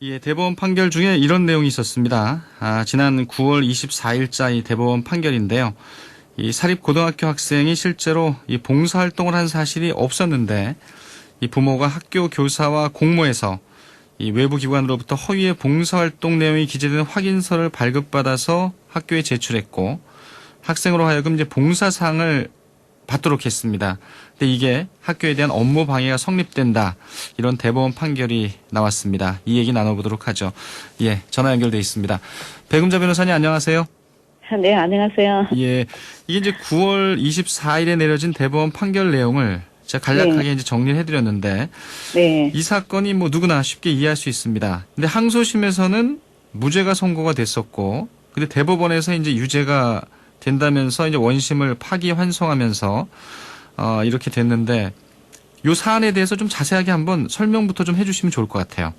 예, 대법원 판결 중에 이런 내용이 있었습니다. 지난 9월 24일자 이 대법원 판결인데요. 이 사립고등학교 학생이 실제로 이 봉사활동을 한 사실이 없었는데 이 부모가 학교 교사와 공모해서 이 외부 기관으로부터 허위의 봉사활동 내용이 기재된 확인서를 발급받아서 학교에 제출했고 학생으로 하여금 이제 봉사상을 받도록 했습니다. 근데 이게 학교에 대한 업무 방해가 성립된다. 이런 대법원 판결이 나왔습니다. 이 얘기 나눠보도록 하죠. 예, 전화 연결돼 있습니다. 백은자 변호사님 안녕하세요. 네, 안녕하세요. 예, 이게 이제 9월 24일에 내려진 대법원 판결 내용을 제가 간략하게 네. 이제 정리를 해드렸는데 네. 이 사건이 뭐 누구나 쉽게 이해할 수 있습니다. 근데 항소심에서는 무죄가 선고가 됐었고, 근데 대법원에서 이제 유죄가 된다면서 이제 원심을 파기환송하면서 이렇게 됐는데 이 사안에 대해서 좀 자세하게 한번 설명부터 좀 해주시면 좋을 것 같아요.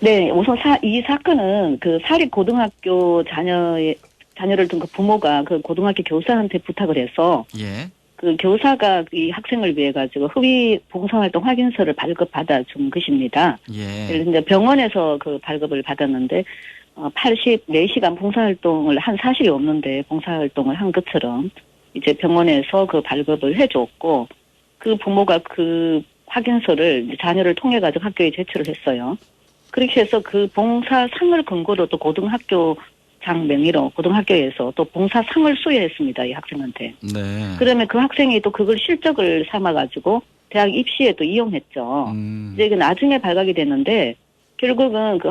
네, 우선 이 사건은 그 사립고등학교 자녀를 둔 그 부모가 그 고등학교 교사한테 부탁을 해서 예. 그 교사가 이 학생을 위해 가지고 허위 봉사활동 확인서를 발급받아 준 것입니다. 예. 그래서 이제 병원에서 그 발급을 받았는데 84시간 봉사활동을 한 사실이 없는데 봉사활동을 한 것처럼 이제 병원에서 그 발급을 해줬고 그 부모가 그 확인서를 이제 자녀를 통해 가지고 학교에 제출을 했어요. 그렇게 해서 그 봉사상을 근거로 또 고등학교장 명의로 고등학교에서 또 봉사상을 수여했습니다. 이 학생한테. 네. 그러면 그 학생이 또 그걸 실적을 삼아 가지고 대학 입시에 또 이용했죠. 이제 이게 나중에 발각이 됐는데 결국은 그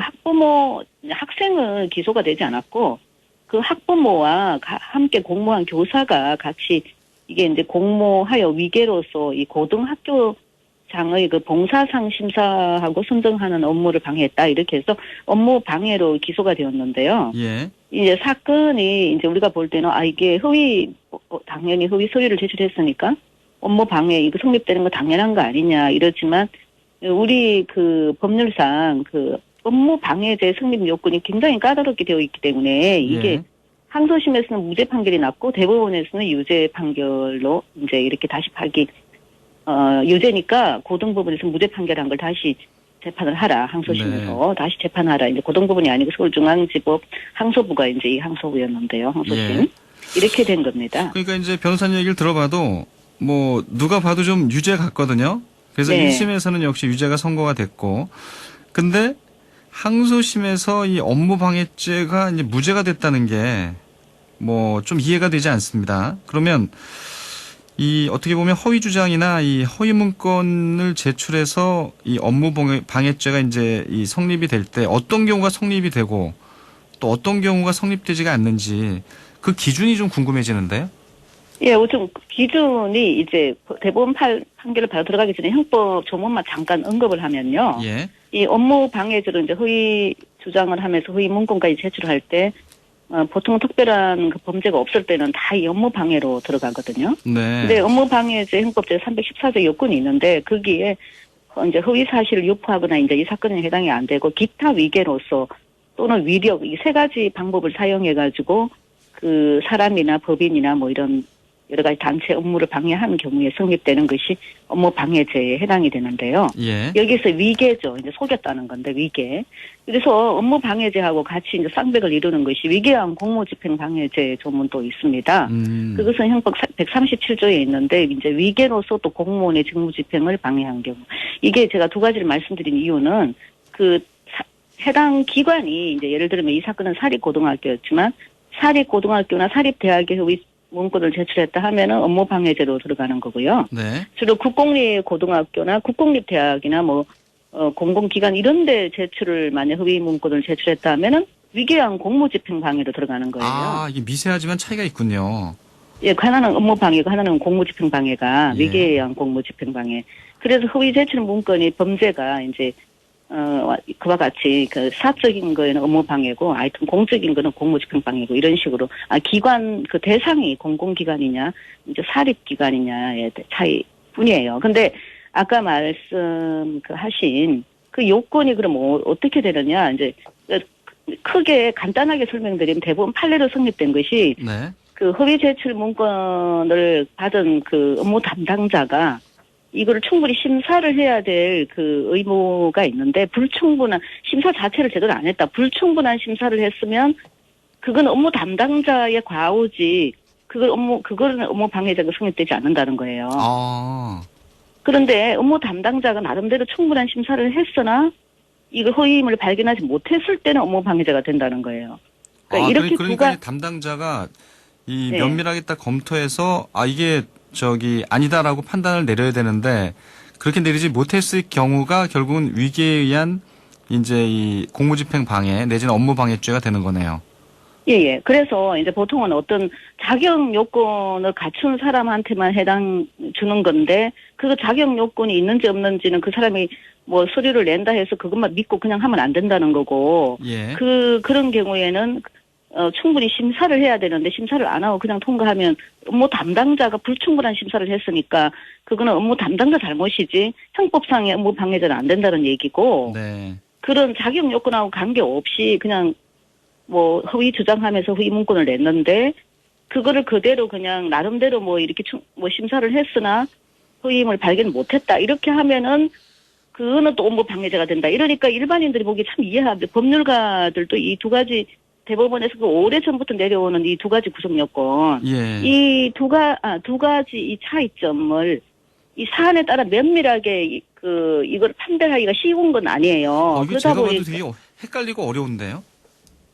학생은 기소가 되지 않았고 그 학부모와 함께 공모한 교사가 같이 이게 이제 공모하여 위계로서 이 고등학교장의 그 봉사상 심사하고 선정하는 업무를 방해했다 이렇게 해서 업무 방해로 기소가 되었는데요. 예. 이제 사건이 이제 우리가 볼 때는 이게 당연히 허위 서류를 제출했으니까 업무 방해 이거 성립되는 거 당연한 거 아니냐 이러지만 우리 그 법률상 그 업무 방해죄 성립 요건이 굉장히 까다롭게 되어 있기 때문에 이게 예. 항소심에서는 무죄 판결이 났고 대법원에서는 유죄 판결로 이제 이렇게 다시 유죄니까 고등법원에서 무죄 판결한 걸 다시 재판을 하라. 항소심에서 다시 재판하라. 이제 고등법원이 아니고 서울중앙지법 항소부가 이제 이 항소부였는데요. 항소심. 예. 이렇게 된 겁니다. 그러니까 이제 변호사님 얘기를 들어봐도 뭐 누가 봐도 좀 유죄 같거든요. 그래서 네. 1심에서는 역시 유죄가 선고가 됐고, 근데 항소심에서 이 업무방해죄가 이제 무죄가 됐다는 게 뭐 좀 이해가 되지 않습니다. 그러면 이 어떻게 보면 허위 주장이나 이 허위 문건을 제출해서 이 업무방해죄가 이제 이 성립이 될 때 어떤 경우가 성립이 되고 또 어떤 경우가 성립되지가 않는지 그 기준이 좀 궁금해지는데요. 예, 우선 기준이 이제 대법원 판결을 바로 들어가기 전에 형법 조문만 잠깐 언급을 하면요. 예. 이 업무 방해죄로 이제 허위 주장을 하면서 허위 문건까지 제출할 때 보통 특별한 그 범죄가 없을 때는 다 이 업무 방해로 들어가거든요. 네. 근데 업무 방해죄 형법제 314조 요건이 있는데 거기에 이제 허위 사실을 유포하거나 이제 이 사건에 해당이 안 되고 기타 위계로서 또는 위력 이 세 가지 방법을 사용해 가지고 그 사람이나 법인이나 뭐 이런 여러 가지 단체 업무를 방해하는 경우에 성립되는 것이 업무 방해죄에 해당이 되는데요. 예. 여기서 위계죠. 이제 속였다는 건데 위계. 그래서 업무 방해죄하고 같이 이제 쌍벽을 이루는 것이 위계한 공무집행 방해죄 조문도 있습니다. 그것은 형법 137조에 있는데 이제 위계로서 또 공무원의 직무집행을 방해한 경우. 이게 제가 두 가지를 말씀드린 이유는 그 해당 기관이 이제 예를 들면 이 사건은 사립고등학교였지만 사립고등학교나 사립대학에 문건을 제출했다 하면은 업무방해죄로 들어가는 거고요. 네. 주로 국공립고등학교나 국공립대학이나 뭐 공공기관 이런데 제출을 만약 허위 문건을 제출했다 하면은 위계한 공무집행방해로 들어가는 거예요. 이게 미세하지만 차이가 있군요. 예, 하나는 업무방해고 하나는 공무집행방해가 예. 위계한 공무집행방해. 그래서 허위 제출 문건이 범죄가 이제 그와 같이 그 사적인 거에는 업무방해고 하여튼 공적인 거는 공무집행방해고 이런 식으로 기관 그 대상이 공공기관이냐 이제 사립기관이냐의 차이뿐이에요. 근데 아까 하신 그 요건이 그럼 어떻게 되느냐 이제 크게 간단하게 설명드리면 대법원 판례로 성립된 것이 네. 그 허위 제출 문건을 받은 그 업무 담당자가 이거를 충분히 심사를 해야 될 그 의무가 있는데 불충분한 심사 자체를 제대로 안 했다. 불충분한 심사를 했으면 그건 업무 담당자의 과오지. 그거는 업무 방해자가 성립되지 않는다는 거예요. 아. 그런데 업무 담당자가 나름대로 충분한 심사를 했으나 이걸 허위임을 발견하지 못했을 때는 업무 방해자가 된다는 거예요. 그러니까 이렇게 그러니까 이 담당자가 이 네. 면밀하게 딱 검토해서 이게 아니다라고 판단을 내려야 되는데 그렇게 내리지 못했을 경우가 결국은 위기에 의한 이제 이 공무집행 방해 내지는 업무 방해죄가 되는 거네요. 예. 그래서 이제 보통은 어떤 자격 요건을 갖춘 사람한테만 주는 건데 그 자격 요건이 있는지 없는지는 그 사람이 뭐 서류를 낸다 해서 그것만 믿고 그냥 하면 안 된다는 거고. 예. 그런 경우에는 충분히 심사를 해야 되는데 심사를 안 하고 그냥 통과하면 업무 담당자가 불충분한 심사를 했으니까 그거는 업무 담당자 잘못이지 형법상의 업무 방해자는 안 된다는 얘기고. 네. 그런 자격 요건하고 관계없이 그냥 뭐 허위 주장하면서 허위 문건을 냈는데 그거를 그대로 그냥 나름대로 뭐 이렇게 심사를 했으나 허위임을 발견 못했다 이렇게 하면은 그거는 또 업무 방해자가 된다. 이러니까 일반인들이 보기 참 이해하는데 법률가들도 이 두 가지 대법원에서 그 오래전부터 내려오는 이 두 가지 구성 요건 예. 이 두 가지 이 차이점을 이 사안에 따라 면밀하게 이걸 판별하기가 쉬운 건 아니에요. 이게 제가 봐도 되게 헷갈리고 어려운데요.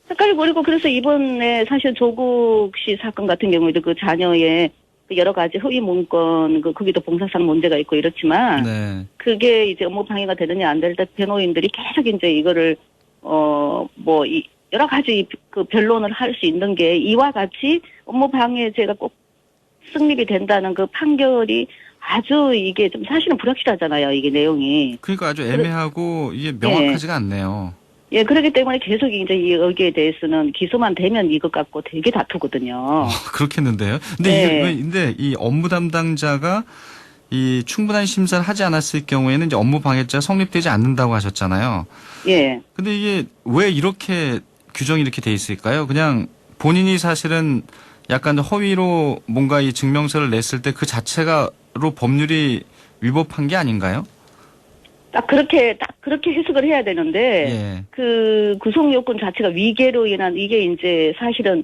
헷갈리고 그리고 그래서 이번에 사실 조국 씨 사건 같은 경우에도 그 자녀의 그 여러 가지 허위 문건 거기도 봉사상 문제가 있고 이렇지만 네. 그게 이제 업무 방해가 되느냐 안 될 때 변호인들이 계속 이제 이거를 여러 가지 그 변론을 할 수 있는 게 이와 같이 업무 방해죄가 꼭 성립이 된다는 그 판결이 아주 이게 좀 사실은 불확실하잖아요. 이게 내용이. 그러니까 아주 애매하고 이게 명확하지가 않네요. 예, 그렇기 때문에 계속 이제 여기에 대해서는 기소만 되면 이것 갖고 되게 다투거든요. 그렇겠는데요. 근데 이 업무 담당자가 이 충분한 심사를 하지 않았을 경우에는 이제 업무 방해죄가 성립되지 않는다고 하셨잖아요. 예. 근데 이게 왜 이렇게 규정이 이렇게 돼 있을까요? 그냥 본인이 사실은 약간 허위로 뭔가 이 증명서를 냈을 때 그 자체가로 법률이 위법한 게 아닌가요? 딱 그렇게 해석을 해야 되는데, 예. 그 구성 요건 자체가 위계로 인한 이게 이제 사실은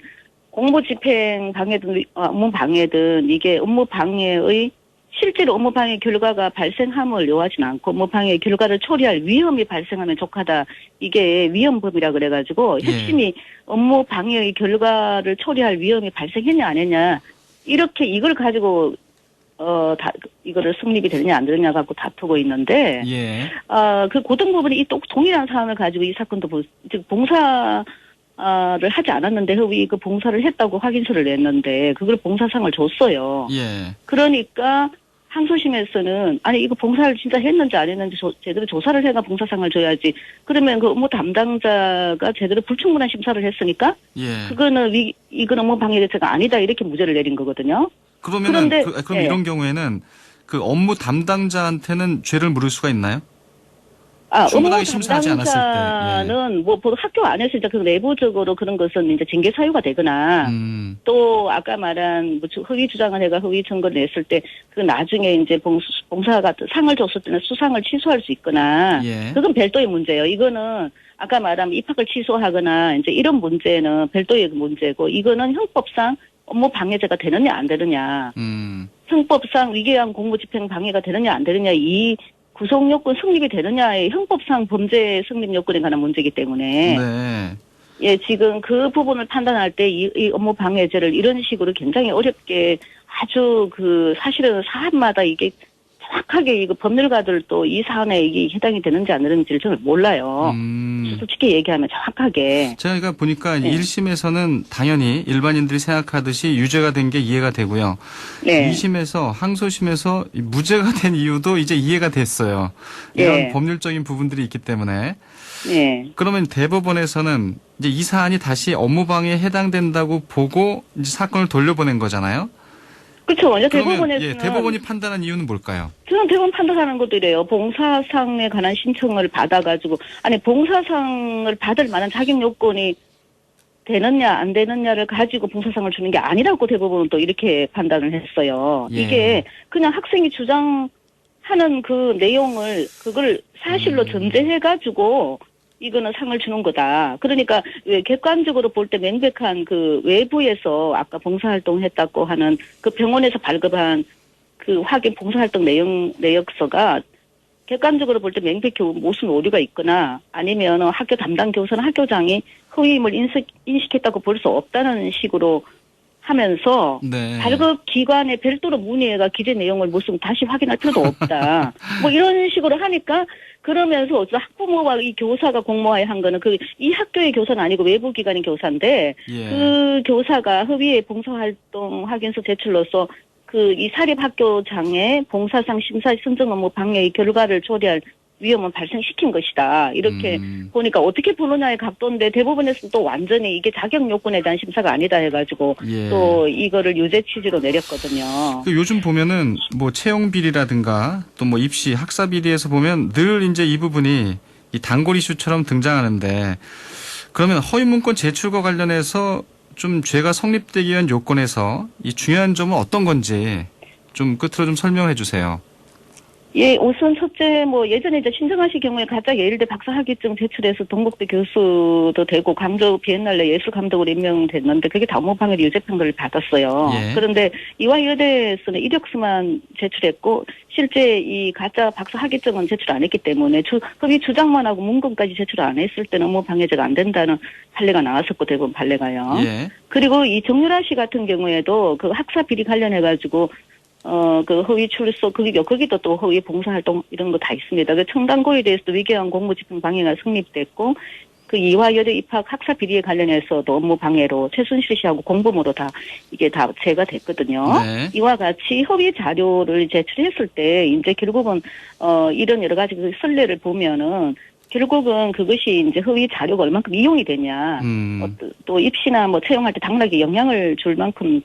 공무 집행 방해든, 업무 방해든 이게 업무 방해의 실제로 업무 방해 결과가 발생함을 요하진 않고 업무 방해 결과를 초래할 위험이 발생하면 족하다. 이게 위험법이라 그래가지고 핵심이 업무 방해의 결과를 초래할 위험이 발생했냐 안 했냐. 이렇게 이걸 가지고 이거를 성립이 되느냐 안 되느냐 갖고 다투고 있는데, 예. 그 고등 부분이 이 동일한 사안을 가지고 이 사건도 즉 봉사를 하지 않았는데 그 봉사를 했다고 확인서를 냈는데 그걸 봉사상을 줬어요. 예. 그러니까 항소심에서는 아니 이거 봉사를 진짜 했는지 안 했는지 제대로 조사를 해가 봉사상을 줘야지. 그러면 그 업무 담당자가 제대로 불충분한 심사를 했으니까 그거는 이건 업무 방해죄가 아니다 이렇게 무죄를 내린 거거든요. 그러면은 그럼 이런 경우에는 그 업무 담당자한테는 죄를 물을 수가 있나요? 업무 심사하지 않았을 때. 담당자는 뭐 학교 안에서 이제 그 내부적으로 그런 것은 이제 징계 사유가 되거나 또 아까 말한 허위 주장을 해가 허위 증거를 냈을 때 그 나중에 이제 봉사가 상을 줬을 때는 수상을 취소할 수 있거나 그건 별도의 문제예요. 이거는 아까 말한 입학을 취소하거나 이제 이런 문제는 별도의 문제고 이거는 형법상 업무 방해죄가 되느냐 안 되느냐. 형법상 위계한 공무집행 방해가 되느냐 안 되느냐 이 구성 요건 성립이 되느냐의 형법상 범죄 성립 요건에 관한 문제이기 때문에 예 지금 그 부분을 판단할 때 이 업무 방해죄를 이런 식으로 굉장히 어렵게 아주 사실은 사안마다 이게 정확하게 이거 법률가들도 이 사안에 이게 해당이 되는지 안 되는지를 저는 몰라요. 솔직히 얘기하면 정확하게. 제가 보니까 1심에서는 당연히 일반인들이 생각하듯이 유죄가 된 게 이해가 되고요. 2심에서 항소심에서 무죄가 된 이유도 이제 이해가 됐어요. 이런 법률적인 부분들이 있기 때문에. 그러면 대법원에서는 이제 이 사안이 다시 업무방해에 해당된다고 보고 이제 사건을 돌려보낸 거잖아요. 그렇죠. 이제 대법원에서는 대법원이 판단한 이유는 뭘까요? 저는 대법원 판단하는 것도 이래요. 봉사상에 관한 신청을 받아가지고 봉사상을 받을 만한 자격 요건이 되느냐 안 되느냐를 가지고 봉사상을 주는 게 아니라고 대법원은 또 이렇게 판단을 했어요. 이게 그냥 학생이 주장한 하는 그 내용을 그걸 사실로 전제해가지고 이거는 상을 주는 거다. 그러니까 왜 객관적으로 볼 때 명백한 그 외부에서 아까 봉사활동 했다고 하는 그 병원에서 발급한 그 확인 봉사활동 내역서가 객관적으로 볼 때 명백히 무슨 오류가 있거나 아니면 학교 담당 교사나 학교장이 허위임을 인식했다고 볼 수 없다는 식으로 하면서 네. 발급 기관에 별도로 문의해가 기재 내용을 무슨 다시 확인할 필요도 없다. 뭐 이런 식으로 하니까 그러면서 학부모와 이 교사가 공모하에 한 거는 이 학교의 교사는 아니고 외부 기관의 교사인데 예. 그 교사가 허위의 봉사활동 확인서 제출로서 이 사립학교장의 봉사상 심사 선정 업무 방해의 결과를 초래할 위험을 발생시킨 것이다. 이렇게 보니까 어떻게 보느냐의 각도인데 대법원에서는 또 완전히 이게 자격 요건에 대한 심사가 아니다 해가지고 예. 또 이거를 유죄 취지로 내렸거든요. 요즘 보면은 뭐 채용 비리라든가 또 뭐 입시 학사 비리에서 보면 늘 이제 이 부분이 이 단골 이슈처럼 등장하는데 그러면 허위 문건 제출과 관련해서 좀 죄가 성립되기 위한 요건에서 이 중요한 점은 어떤 건지 좀 끝으로 좀 설명해 주세요. 예, 우선 첫째, 예전에 이제 신청하실 경우에 가짜 예일대 박사 학위증 제출해서 동국대 교수도 되고 광주 비엔날레 예술 감독으로 임명됐는데 그게 다 업무방해로 유죄 판결을 받았어요. 예. 그런데 이화여대에서는 이력서만 제출했고 실제 이 가짜 박사 학위증은 제출 안 했기 때문에 허위 주장만 하고 문건까지 제출 안 했을 때는 업무방해죄가 안 된다는 판례가 나왔었고 대부분 판례가요. 예. 그리고 이 정유라 씨 같은 경우에도 그 학사 비리 관련해가지고 그 허위 출소, 거기도 또 허위 봉사활동 이런 거 다 있습니다. 그 청담고에 대해서도 위계한 공무집행 방해가 성립됐고, 그 이화여대 입학 학사 비리에 관련해서도 업무 방해로 최순실 씨하고 공범으로 이게 다 제가 됐거든요. 네. 이와 같이 허위 자료를 제출했을 때, 이제 결국은, 이런 여러 가지 그 선례를 보면은, 결국은 그것이 이제 허위 자료가 얼만큼 이용이 되냐, 또 입시나 채용할 때 당락에 영향을 줄 만큼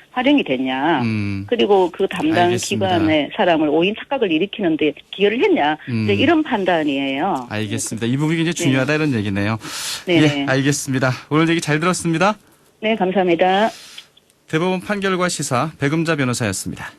활용이 되냐, 그리고 그 담당 알겠습니다. 기관의 사람을 오인 착각을 일으키는데 기여를 했냐, 이제 이런 판단이에요. 알겠습니다. 이 부분이 굉장히 중요하다 이런 얘기네요. 네. 예, 알겠습니다. 오늘 얘기 잘 들었습니다. 네, 감사합니다. 대법원 판결과 시사 백음자 변호사였습니다.